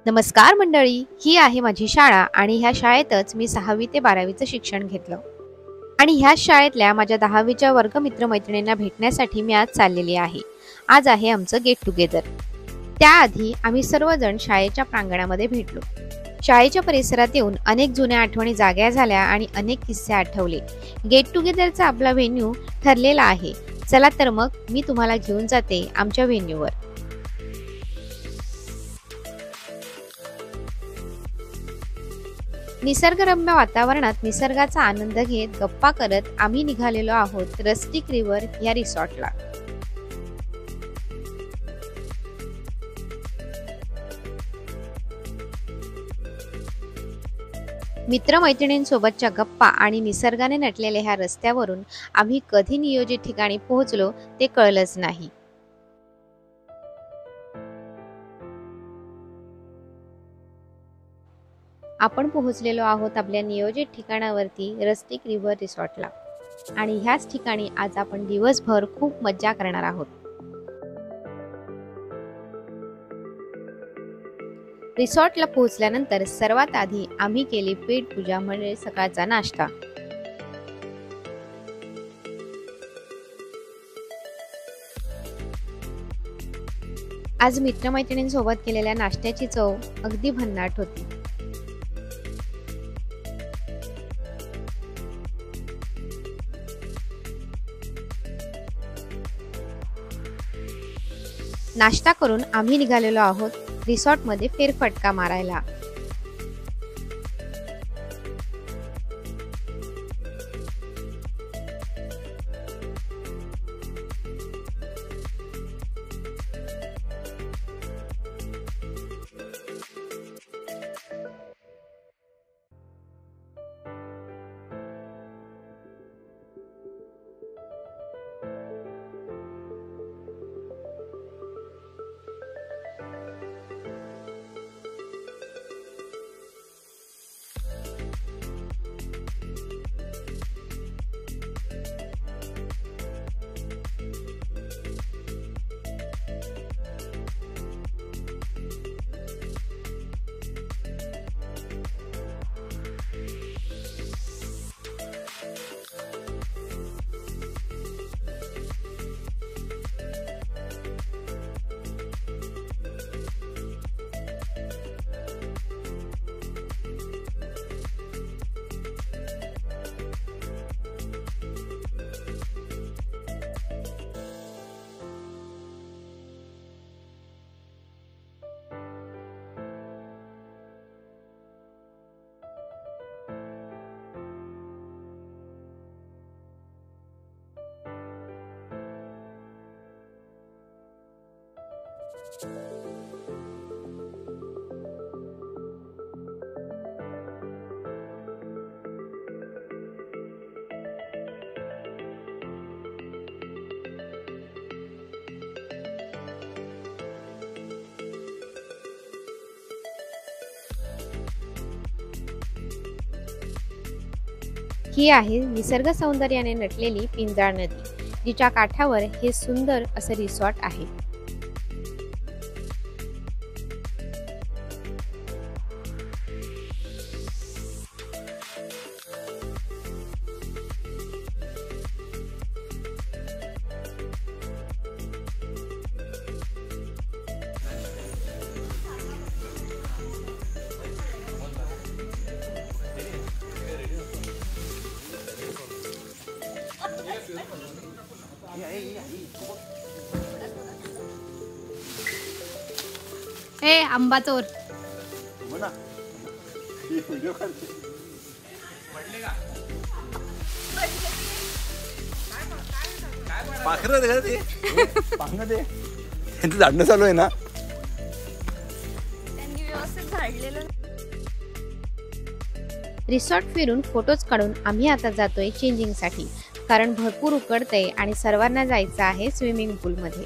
नमस्कार मंडळी, ही आहे माझी शाळा आणि ह्या शाळेतच मी 6वी ते 12वीचं शिक्षण घेतलं. आणि ह्याच शाळेतल्या माझ्या 10वीच्या वर्गमित्र-मैत्रिणींना भेटण्यासाठी मी आज चाललेली आहे. आज आहे आमचं गेट टुगेदर. त्याआधी आम्ही सर्वजण शाळेच्या प्रांगणामध्ये भेटलो. शाळेच्या परिसरात येऊन अनेक जुन्या आठवणी जाग्या झाल्या आणि अनेक किस्से आठवले. गेट टुगेदरचा आपला व्हेन्यू ठरलेला आहे. चला तर मग मी तुम्हाला घेऊन जाते आमच्या व्हेन्यूवर. निसर्गरम्य वातावरणात निसर्गाचा आनंद घेत गप्पा करत आम्ही निघालेलो आहोत रस्टिक रिव्हर या रिसॉर्टला. मित्रमैत्रिणींसोबतच्या गप्पा आणि निसर्गाने नटलेल्या ह्या रस्त्यावरून आम्ही कधी नियोजित ठिकाणी पोहोचलो ते कळलंच नाही. आपण पोहोचलेलो आहोत आपल्या नियोजित ठिकाणावरती रस्टिक रिव्हर रिसॉर्टला. आणि ह्याच ठिकाणी आज आपण दिवसभर खूप मज्जा करणार आहोत. रिसॉर्टला पोहोचल्यानंतर सर्वात आधी आम्ही केली पेट पूजा म्हणजे सकाळचा नाश्ता. आज मित्रमैत्रिणींसोबत केलेल्या नाश्त्याची चव अगदी भन्नाट होती. नाश्ता करून आम्ही निघालेलो आहोत रिसॉर्टमध्ये फेरफटका मारायला. ही आहे निसर्ग सौंदर्याने नटलेली पिंजाळ नदी, जिच्या काठावर हे सुंदर असं रिसॉर्ट आहे. ए आंबा चोर झाडणं चालू आहे ना. रिसॉर्ट फिरून फोटोज काढून आम्ही आता जातोय चेंजिंग साठी, कारण भरपूर उकडतंय आणि सर्वांना जायचं आहे स्विमिंग पूल मध्ये.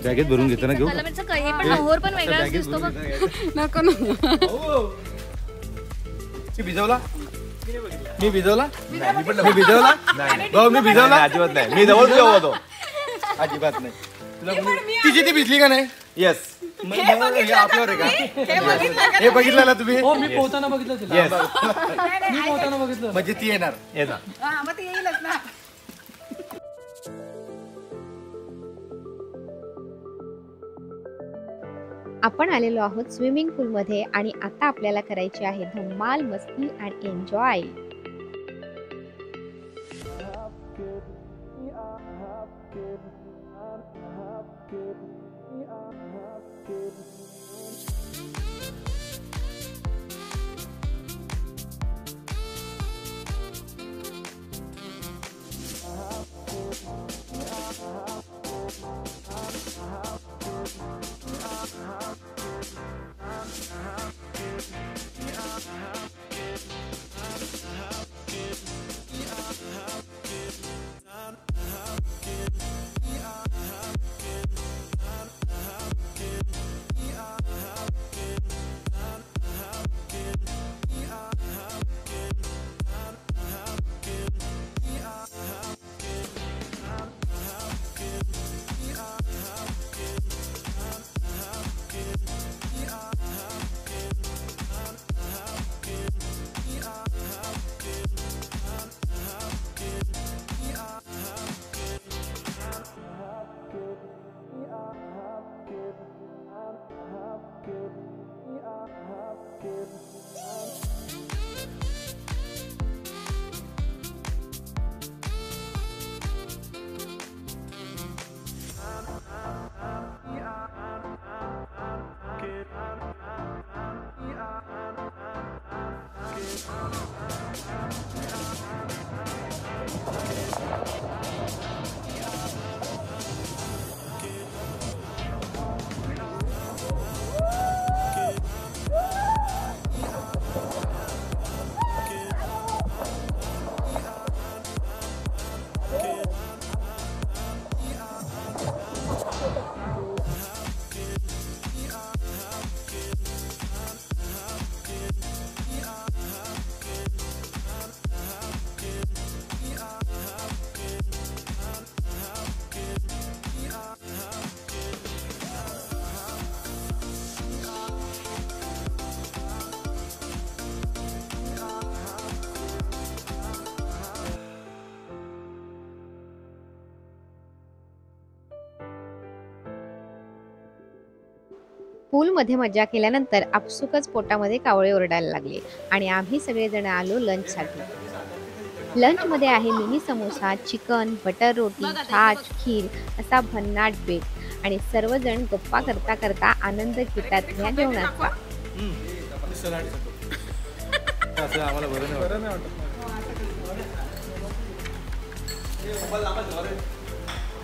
बॅगेत भरून घेतो ना घेऊ. पण वेगळाच दिसतो बघ. नको नको भिजवला मी भिजवला भाऊ मी भिजवला अजिबात नाही मी जवळ होतो अजिबात नाही तुला तिची ती भिजली का नाही येस आपल्यावर आहे का हे बघितलं ना तुम्ही मी पोहताना बघितलं तिला मी पोहताना बघितलं म्हणजे ती येणार आपण आलेलो आहोत स्विमिंग पूल मध्ये आणि आता आपल्याला करायची आहे धमाल मस्ती आणि एन्जॉय. पूलमध्ये मजा केल्यानंतर आपसुकच पोटामध्ये कावळे ओरडायला लागले आणि आम्ही सगळेजण आलो लंचसाठी. लंचमध्ये आहे मिनी समोसा, चिकन, बटर रोटी, छाछ, खीर असा भन्नाट बेत आणि सर्वजण गप्पा करता करता आनंद घेतात ह्या जेवणाचा.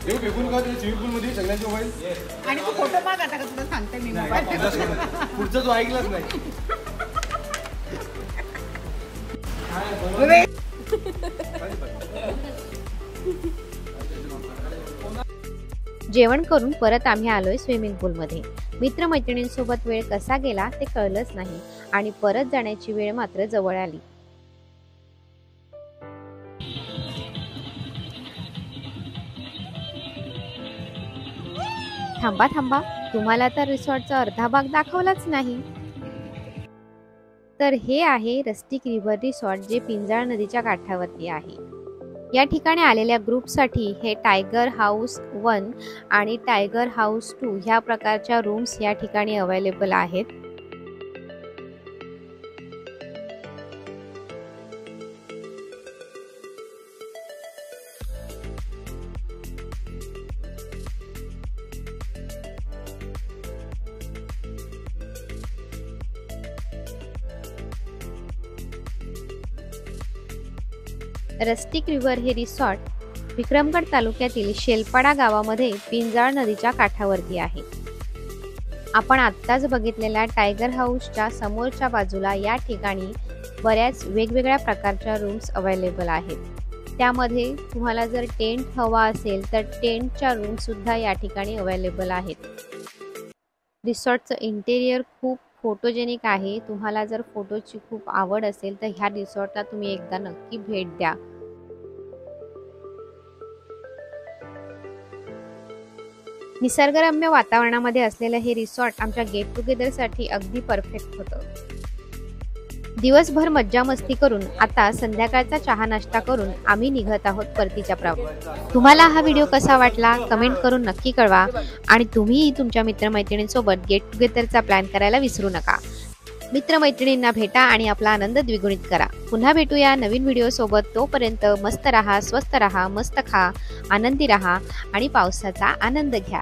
येऊ फेकून का स्विमिंग पूल मध्ये सगळ्यांचे मोबाईल आणि तू फोटो माग आता का तुला सांगते मी पुढचं जो ऐकलंच नाही. जेवण करून परत आम्ही आलोय स्विमिंग पूल मध्ये. मित्रमैत्रिणींसोबत वेळ कसा गेला ते कळलंच नाही आणि परत जाण्याची वेळ मात्र जवळ आली. थांबा थांबा, तुम्हाला तर रिसॉर्टचा अर्धा भाग दाखवलाच नाही. तर हे आहे रस्टिक रिव्हर रिसॉर्ट जे पिंजाळ नदीच्या काठावरती आहे. या ठिकाणी आलेल्या ग्रुपसाठी हे टायगर हाऊस 1 आणि टायगर हाऊस 2 ह्या प्रकारच्या रूम्स या ठिकाणी अवेलेबल आहेत. रस्टिक रिव्हर हे रिसॉर्ट विक्रमगड तालुक्यातील शेलपाडा गावामध्ये पिंजाळ नदीच्या काठावरती आहे. आपण आत्ताच बघितलेल्या टायगर हाऊसच्या समोरच्या बाजूला या ठिकाणी बऱ्याच वेगवेगळ्या प्रकारच्या रूम्स अवेलेबल आहेत. त्यामध्ये तुम्हाला जर टेंट हवा असेल तर टेंटच्या रूम सुद्धा या ठिकाणी अवेलेबल आहेत. रिसॉर्टचं इंटेरियर खूप फोटोजेनिक आहे. तुम्हाला जर फोटोची खूप आवड असेल तर ह्या रिसॉर्टला तुम्ही एकदा नक्की भेट द्या. निसर्गरम्य वातावरणामध्ये असलेलं हे रिसॉर्ट आमच्या गेट टुगेदरसाठी अगदी परफेक्ट होतं. दिवसभर मज्जा मस्ती करून आता संध्याकाळचा चहा नाश्ता करून आम्ही निघत आहोत परतीच्या प्रवासात. तुम्हाला हा व्हिडिओ कसा वाटला कमेंट करून नक्की कळवा आणि तुम्हीही तुमच्या मित्रमैत्रिणींसोबत गेट टुगेदरचा प्लॅन करायला विसरू नका. मित्रमैत्रिणींना भेटा आणि आपला आनंद द्विगुणित करा. पुन्हा भेटूया नवीन व्हिडिओ सोबत. तोपर्यंत मस्त राहा, स्वस्त राहा, मस्त खा, आनंदी राहा आणि पावसाचा आनंद घ्या.